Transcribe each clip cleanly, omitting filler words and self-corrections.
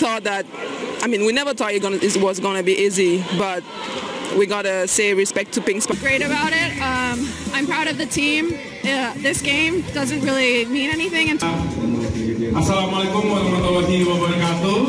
thought that, we never thought it was gonna be easy, but we gotta say respect to Pink Sparks. Great about it. I'm proud of the team. This game doesn't really mean anything. Assalamualaikum warahmatullahi wabarakatuh.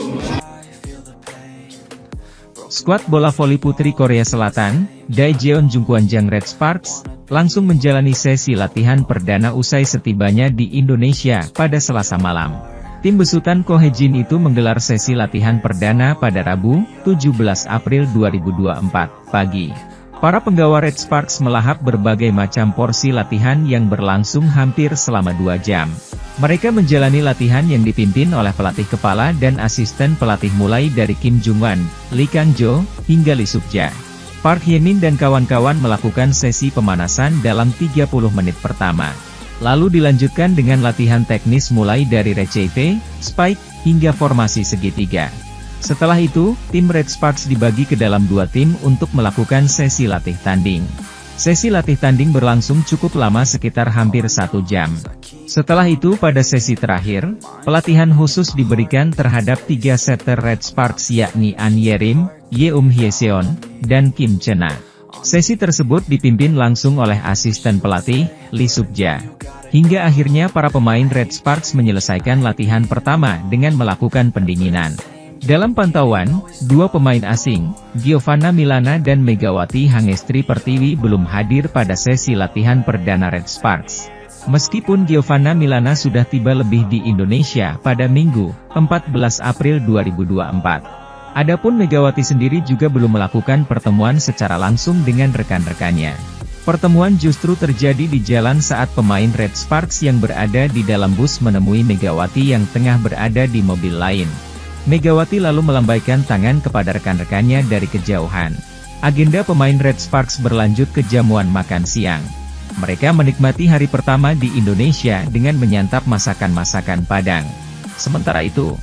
Skuad bola voli putri Korea Selatan, Daejeon Jungkwanjang Red Sparks, langsung menjalani sesi latihan perdana usai setibanya di Indonesia pada Selasa malam. Tim besutan Ko Hae-jin itu menggelar sesi latihan perdana pada Rabu, 17 April 2024, pagi. Para penggawa Red Sparks melahap berbagai macam porsi latihan yang berlangsung hampir selama 2 jam. Mereka menjalani latihan yang dipimpin oleh pelatih kepala dan asisten pelatih mulai dari Kim Jung-wan, Lee Kang-jo, hingga Lee Suk-ja. Park Hye-min dan kawan-kawan melakukan sesi pemanasan dalam 30 menit pertama. Lalu dilanjutkan dengan latihan teknis mulai dari receive, spike, hingga formasi segitiga. Setelah itu, tim Red Sparks dibagi ke dalam 2 tim untuk melakukan sesi latih tanding. Sesi latih tanding berlangsung cukup lama sekitar hampir 1 jam. Setelah itu pada sesi terakhir, pelatihan khusus diberikan terhadap 3 setter Red Sparks yakni An Yerim, Yeum Hyeseon, dan Kim Chena. Sesi tersebut dipimpin langsung oleh asisten pelatih, Lee Suk-ja. Hingga akhirnya para pemain Red Sparks menyelesaikan latihan pertama dengan melakukan pendinginan. Dalam pantauan, 2 pemain asing, Giovanna Milana dan Megawati Hangestri Pertiwi belum hadir pada sesi latihan perdana Red Sparks. Meskipun Giovanna Milana sudah tiba lebih di Indonesia pada Minggu, 14 April 2024. Adapun Megawati sendiri juga belum melakukan pertemuan secara langsung dengan rekan-rekannya. Pertemuan justru terjadi di jalan saat pemain Red Sparks yang berada di dalam bus menemui Megawati yang tengah berada di mobil lain. Megawati lalu melambaikan tangan kepada rekan-rekannya dari kejauhan. Agenda pemain Red Sparks berlanjut ke jamuan makan siang. Mereka menikmati hari pertama di Indonesia dengan menyantap masakan-masakan Padang. Sementara itu,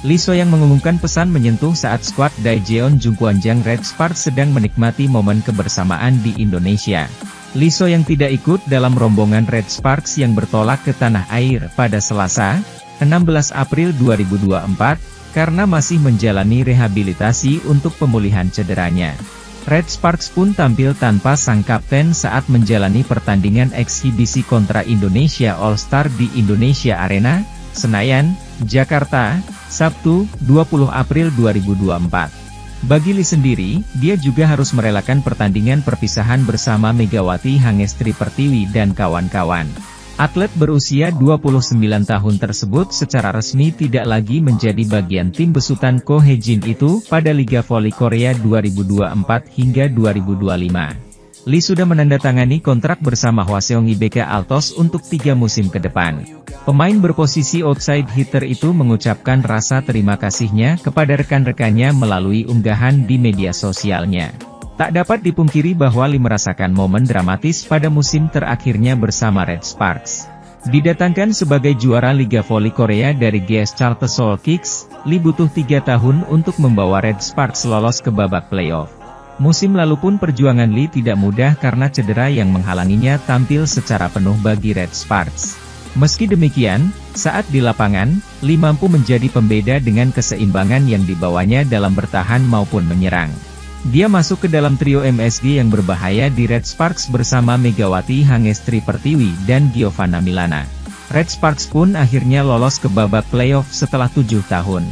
Lee So-yang mengumumkan pesan menyentuh saat skuad Daejeon Jungkwanjang Red Sparks sedang menikmati momen kebersamaan di Indonesia. Lee So yang tidak ikut dalam rombongan Red Sparks yang bertolak ke tanah air pada Selasa, 16 April 2024, karena masih menjalani rehabilitasi untuk pemulihan cederanya. Red Sparks pun tampil tanpa sang kapten saat menjalani pertandingan eksibisi kontra Indonesia All-Star di Indonesia Arena, Senayan, Jakarta, Sabtu, 20 April 2024. Bagi Lee sendiri, dia juga harus merelakan pertandingan perpisahan bersama Megawati Hangestri Pertiwi dan kawan-kawan. Atlet berusia 29 tahun tersebut secara resmi tidak lagi menjadi bagian tim besutan Ko Hae-jin itu pada Liga Voli Korea 2024 hingga 2025. Lee sudah menandatangani kontrak bersama Hwaseong IBK Altos untuk 3 musim ke depan. Pemain berposisi outside hitter itu mengucapkan rasa terima kasihnya kepada rekan-rekannya melalui unggahan di media sosialnya. Tak dapat dipungkiri bahwa Lee merasakan momen dramatis pada musim terakhirnya bersama Red Sparks. Didatangkan sebagai juara Liga Voli Korea dari GS Charter Seoul Kicks, Lee butuh 3 tahun untuk membawa Red Sparks lolos ke babak playoff. Musim lalu pun perjuangan Lee tidak mudah karena cedera yang menghalanginya tampil secara penuh bagi Red Sparks. Meski demikian, saat di lapangan, Lee mampu menjadi pembeda dengan keseimbangan yang dibawanya dalam bertahan maupun menyerang. Dia masuk ke dalam trio MSG yang berbahaya di Red Sparks bersama Megawati Hangestri Pertiwi dan Giovanna Milana. Red Sparks pun akhirnya lolos ke babak playoff setelah 7 tahun.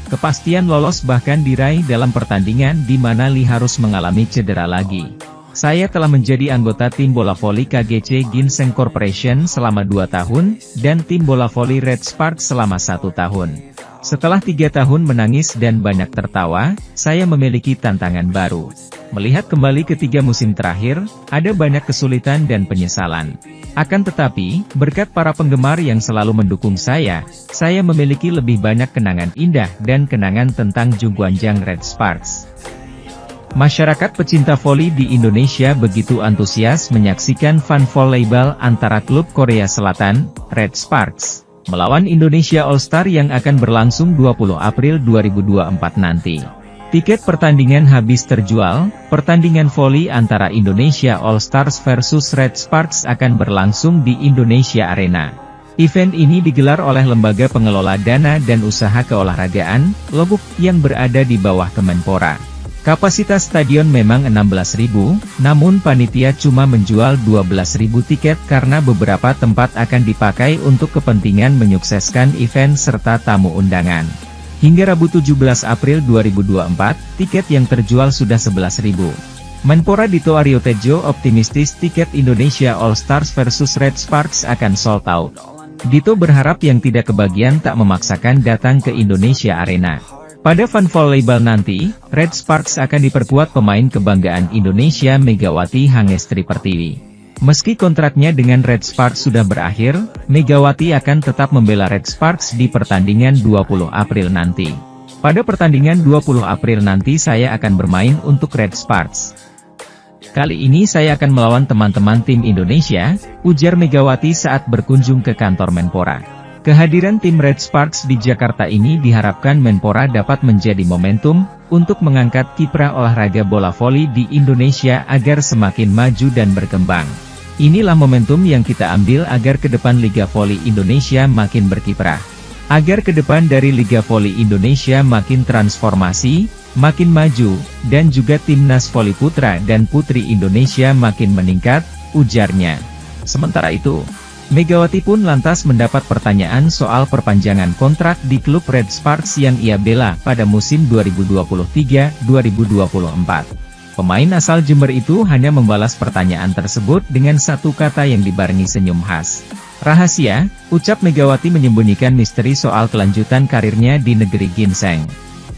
Kepastian lolos bahkan diraih dalam pertandingan di mana Lee harus mengalami cedera lagi. Saya telah menjadi anggota tim bola voli KGC Ginseng Corporation selama 2 tahun, dan tim bola voli Red Sparks selama 1 tahun. Setelah 3 tahun menangis dan banyak tertawa, saya memiliki tantangan baru. Melihat kembali ke 3 musim terakhir, ada banyak kesulitan dan penyesalan. Akan tetapi, berkat para penggemar yang selalu mendukung saya memiliki lebih banyak kenangan indah dan kenangan tentang Jungkwanjang Red Sparks. Masyarakat pecinta voli di Indonesia begitu antusias menyaksikan fun volleyball antara klub Korea Selatan, Red Sparks, melawan Indonesia All-Star yang akan berlangsung 20 April 2024 nanti. Tiket pertandingan habis terjual, pertandingan voli antara Indonesia All-Stars versus Red Sparks akan berlangsung di Indonesia Arena. Event ini digelar oleh Lembaga Pengelola Dana dan Usaha Keolahragaan, LOBUK, yang berada di bawah Kemenpora. Kapasitas stadion memang 16.000, namun panitia cuma menjual 12.000 tiket karena beberapa tempat akan dipakai untuk kepentingan menyukseskan event serta tamu undangan. Hingga Rabu 17 April 2024, tiket yang terjual sudah 11.000. Menpora Dito Aryo Tejo optimistis tiket Indonesia All Stars versus Red Sparks akan sold out. Dito berharap yang tidak kebagian tak memaksakan datang ke Indonesia Arena. Pada Fun Volleyball nanti, Red Sparks akan diperkuat pemain kebanggaan Indonesia Megawati Hangestri Pertiwi. Meski kontraknya dengan Red Sparks sudah berakhir, Megawati akan tetap membela Red Sparks di pertandingan 20 April nanti. Pada pertandingan 20 April nanti saya akan bermain untuk Red Sparks. Kali ini saya akan melawan teman-teman tim Indonesia, ujar Megawati saat berkunjung ke kantor Menpora. Kehadiran tim Red Sparks di Jakarta ini diharapkan Menpora dapat menjadi momentum untuk mengangkat kiprah olahraga bola voli di Indonesia agar semakin maju dan berkembang. Inilah momentum yang kita ambil agar ke depan Liga Voli Indonesia makin berkiprah. Agar ke depan dari Liga Voli Indonesia makin transformasi, makin maju, dan juga timnas voli putra dan putri Indonesia makin meningkat, ujarnya. Sementara itu, Megawati pun lantas mendapat pertanyaan soal perpanjangan kontrak di klub Red Sparks yang ia bela pada musim 2023-2024. Pemain asal Jember itu hanya membalas pertanyaan tersebut dengan satu kata yang dibarengi senyum khas. Rahasia, ucap Megawati menyembunyikan misteri soal kelanjutan karirnya di negeri ginseng.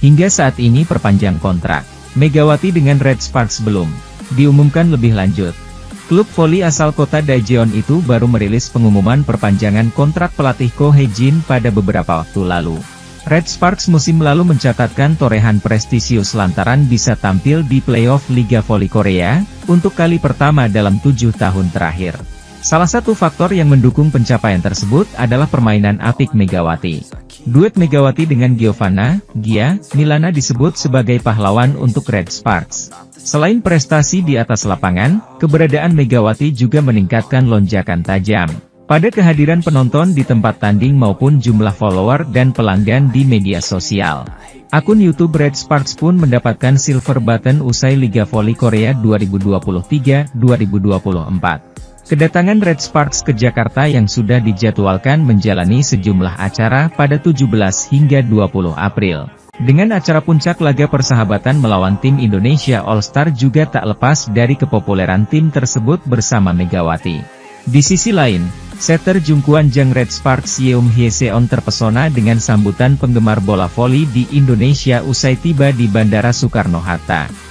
Hingga saat ini perpanjang kontrak Megawati dengan Red Sparks belum diumumkan lebih lanjut. Klub voli asal kota Daejeon itu baru merilis pengumuman perpanjangan kontrak pelatih Ko Hye-jin pada beberapa waktu lalu. Red Sparks musim lalu mencatatkan torehan prestisius lantaran bisa tampil di playoff Liga Voli Korea, untuk kali pertama dalam 7 tahun terakhir. Salah satu faktor yang mendukung pencapaian tersebut adalah permainan apik Megawati. Duet Megawati dengan Giovanna, Gia, Milana disebut sebagai pahlawan untuk Red Sparks. Selain prestasi di atas lapangan, keberadaan Megawati juga meningkatkan lonjakan tajam pada kehadiran penonton di tempat tanding maupun jumlah follower dan pelanggan di media sosial. Akun YouTube Red Sparks pun mendapatkan silver button usai Liga Voli Korea 2023-2024. Kedatangan Red Sparks ke Jakarta yang sudah dijadwalkan menjalani sejumlah acara pada 17 hingga 20 April. Dengan acara puncak laga persahabatan melawan tim Indonesia All Star juga tak lepas dari kepopuleran tim tersebut bersama Megawati. Di sisi lain, setter Jungkwanjang Red Sparks Yeom Hye-seon terpesona dengan sambutan penggemar bola voli di Indonesia usai tiba di Bandara Soekarno-Hatta.